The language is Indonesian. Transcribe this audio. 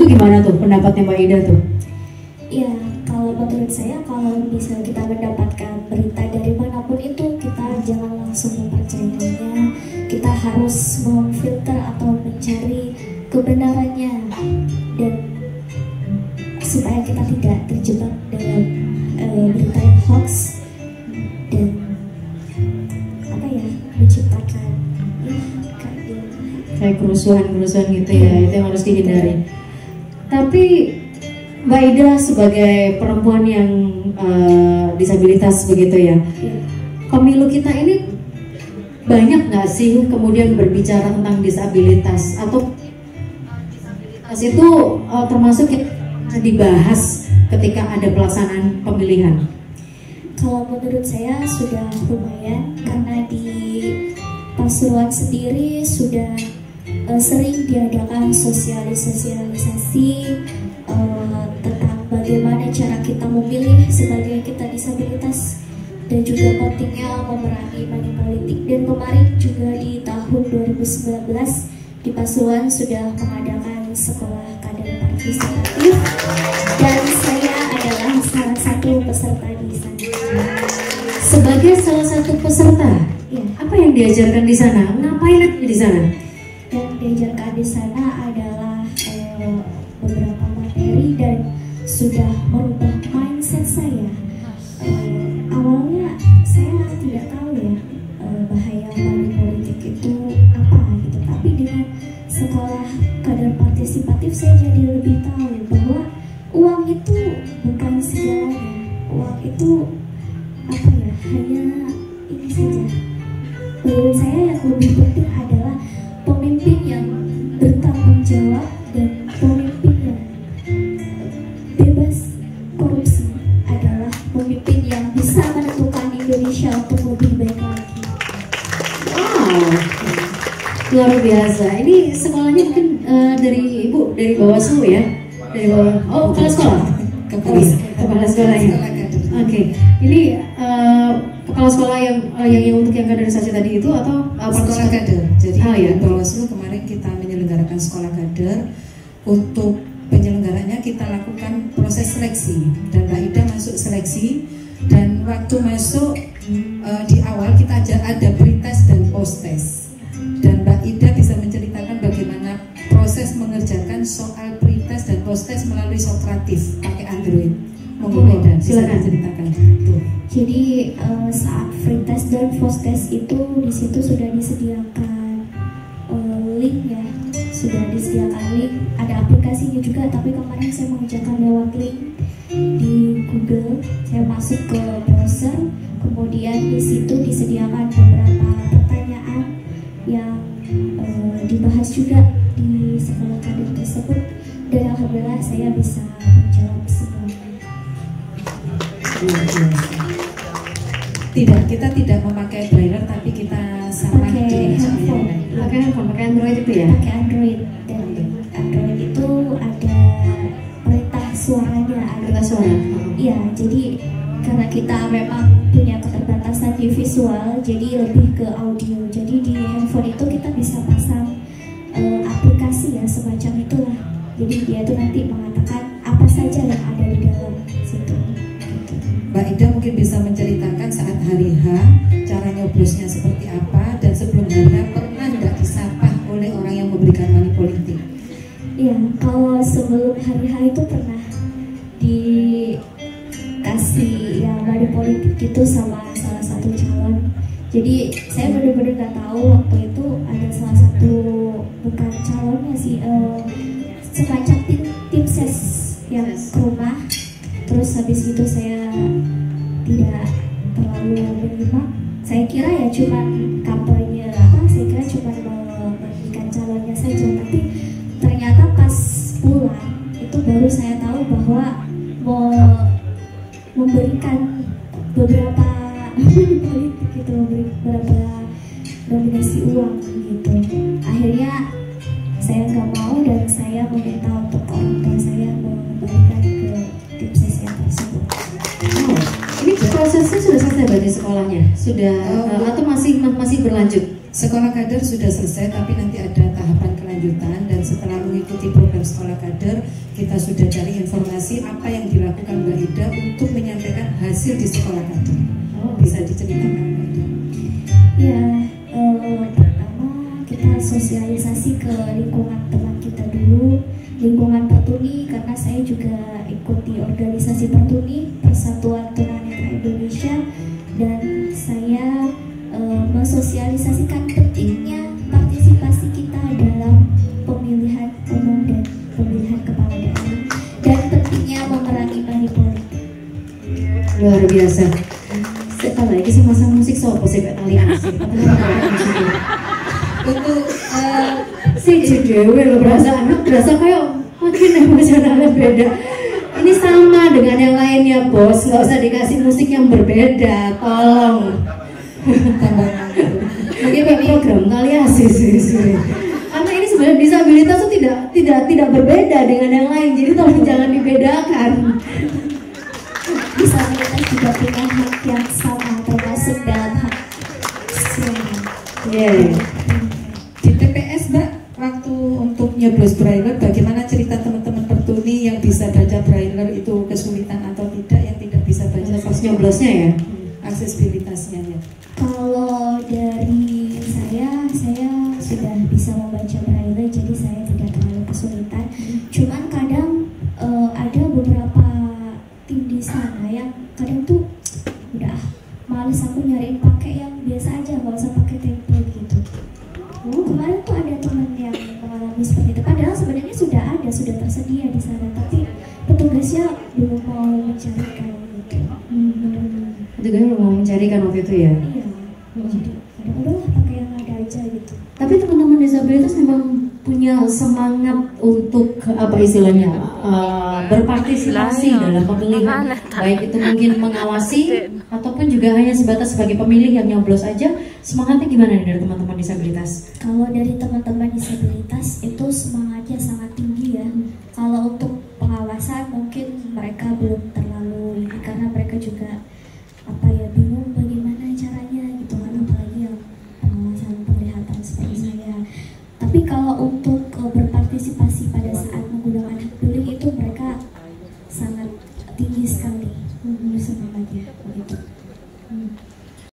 gimana tuh pendapatnya Mbak Ida tuh? Ya, kalau menurut saya, kalau misalnya kita mendapatkan berita dari manapun itu, kita jangan langsung mempercayainya. Kita harus memfilter atau mencari kebenarannya, dan supaya kita tidak terjebak dalam berita yang hoax dan menciptakan kayak kerusuhan gitu ya, itu yang harus dihindari. Tapi Mbak Ida sebagai perempuan yang disabilitas begitu ya, pemilu kita ini banyak nggak sih kemudian berbicara tentang disabilitas, atau disabilitas itu termasuk yang dibahas ketika ada pelaksanaan pemilihan? Kalau menurut saya sudah lumayan, karena di Pasuruan sendiri sudah sering diadakan sosialisasi tentang bagaimana cara kita memilih sebagai kita disabilitas, dan juga pentingnya memerangi money politik. Dan kemarin juga di tahun 2019 di Pasuruan sudah mengadakan sekolah kader partisipatif, dan saya adalah salah satu peserta di sana. Sebagai salah satu peserta, ya. Apa yang diajarkan di sana? Ngapain aja di sana? Yang diajarkan di sana adalah beberapa materi, dan sudah merubah mindset saya. Awalnya saya tidak tahu ya bahaya money politik itu apa gitu, tapi dengan sekolah kader partisipatif saya jadi lebih tahu bahwa uang itu bukan segalanya. Uang itu hanya ini saja. Menurut saya yang lebih penting adalah pemimpin yang bertanggung jawab dan pemimpin yang bebas korupsi adalah pemimpin yang bisa menentukan Indonesia untuk lebih baik lagi. Wow, luar biasa. Ini sekolahnya mungkin dari Ibu, dari Bawaslu ya? Dari Bawaslu. Oh, kepala sekolah? Kepala sekolahnya. Oke, ini kepala sekolah yang untuk yang kaderisasi tadi itu, atau sekolah kader. Jadi ya. Bawaslu kemarin kita menyelenggarakan sekolah kader. Untuk penyelenggaranya kita lakukan proses seleksi, dan Mbak Ida masuk seleksi. Dan waktu masuk di awal kita ada pre-test dan post-test, dan Mbak Ida bisa menceritakan bagaimana proses mengerjakan soal pre-test dan post-test melalui Socrative pakai Android. Silakan ceritakan. Jadi saat free test dan post test itu di situ sudah disediakan link ya, sudah disediakan link, ada aplikasinya juga. Tapi kemarin saya mengerjakan lewat link di Google. Saya masuk ke browser, kemudian di situ disediakan beberapa pertanyaan yang dibahas juga di sekolah kader tersebut, dan alhamdulillah saya bisa menjawab semuanya. Kita tidak memakai braille, tapi kita sama pakai handphone. Pakai Android itu ya? Pakai Android, dan Android itu ada perintah suaranya, perintah suara. Iya, jadi karena kita memang punya keterbatasan di visual, jadi lebih ke audio. Jadi di handphone itu kita bisa pasang aplikasi ya, semacam itulah. Jadi dia itu nanti mengatakan apa saja yang ada di dalam situ. Mbak Ida mungkin bisa menceritakan saat hari H cara nyoblosnya seperti apa, dan sebelum hari H pernah tidak disapa oleh orang yang memberikan money politik? Iya, kalau sebelum hari H itu pernah dikasih ya money politik gitu sama salah satu calon. Jadi saya benar-benar nggak tahu waktu itu ada salah satu, bukan calonnya sih, semacam tim ses yang ke rumah. Terus habis itu saya tidak terlalu menyimak. Saya kira ya cuma kampanye saya kira cuma memberikan calonnya saja. Tapi ternyata pas pulang itu baru saya tahu bahwa mau memberikan beberapa politik gitu, beberapa nominasi uang gitu. Akhirnya saya nggak mau, dan saya meminta untuk orang tua saya memberikan ke tim ses yang tersebut. Ini prosesnya sudah selesai berarti sekolahnya? Sudah atau masih berlanjut? Sekolah kader sudah selesai, tapi nanti ada tahapan kelanjutan, dan setelah mengikuti program terhadap sekolah kader. Kita sudah cari informasi apa yang dilakukan Mbak Ida untuk menyampaikan hasil di sekolah kader. Bisa diceritakan Mbak Ida? Ya, pertama kita sosialisasi ke lingkungan teman kita dulu, lingkungan Pertuni, karena saya juga ikuti organisasi Pertuni, Persatuan Tunanetra Indonesia, dan saya mensosialisasikan pentingnya partisipasi kita dalam pemilihan umum dan pemilihan kepala daerah, dan pentingnya memerangi money politik. Luar biasa. Sekali lagi sih masang musik sopo sih Pak Talian sih. Untuk si Dewi lo berasa kayak makin emosionalnya beda. Ini sama dengan yang lainnya bos, nggak usah dikasih musik yang berbeda, tolong. Mungkin program kalian sih. Karena ini sebenarnya disabilitas itu tidak berbeda dengan yang lain, jadi tolong jangan dibedakan. Disabilitas juga punya hak yang sama, termasuk dalam hak suara. Di TPS Mbak, waktu untuk nyoblos braille, bagaimana cerita teman-teman Pertuni yang bisa baca braille itu kesulitan atau tidak, yang tidak bisa baca pas nyoblosnya ya? Aksesibilitasnya ya. Kalau dari saya sudah bisa membaca braille, jadi saya tidak terlalu kesulitan. Cuman kadang ada beberapa tim di sana yang kadang tuh udah males aku nyariin pakai yang biasa aja, nggak usah pakai template gitu. Kemarin tuh ada teman yang mengalami seperti itu. Padahal sebenarnya sudah tersedia di sana, tapi petugasnya belum mau mencarikan gitu. Petugasnya belum mau mencarikan waktu itu ya? Iya. Jadi udahlah pakai yang ada aja gitu. Tapi teman-teman disabilitas memang punya semangat untuk apa istilahnya berpartisipasi dalam pemilihan, baik itu mungkin mengawasi ataupun juga hanya sebatas sebagai pemilih yang nyoblos aja. Semangatnya gimana nih dari teman-teman disabilitas? Kalau dari teman-teman disabilitas itu semangatnya sangat tinggi ya. Kalau untuk pengawasan mungkin mereka belum terlalu ini, karena mereka juga bingung bagaimana caranya gitu kan, apalagi yang pengawasan penglihatan seperti saya. Tapi kalau untuk berpartisipasi pada saat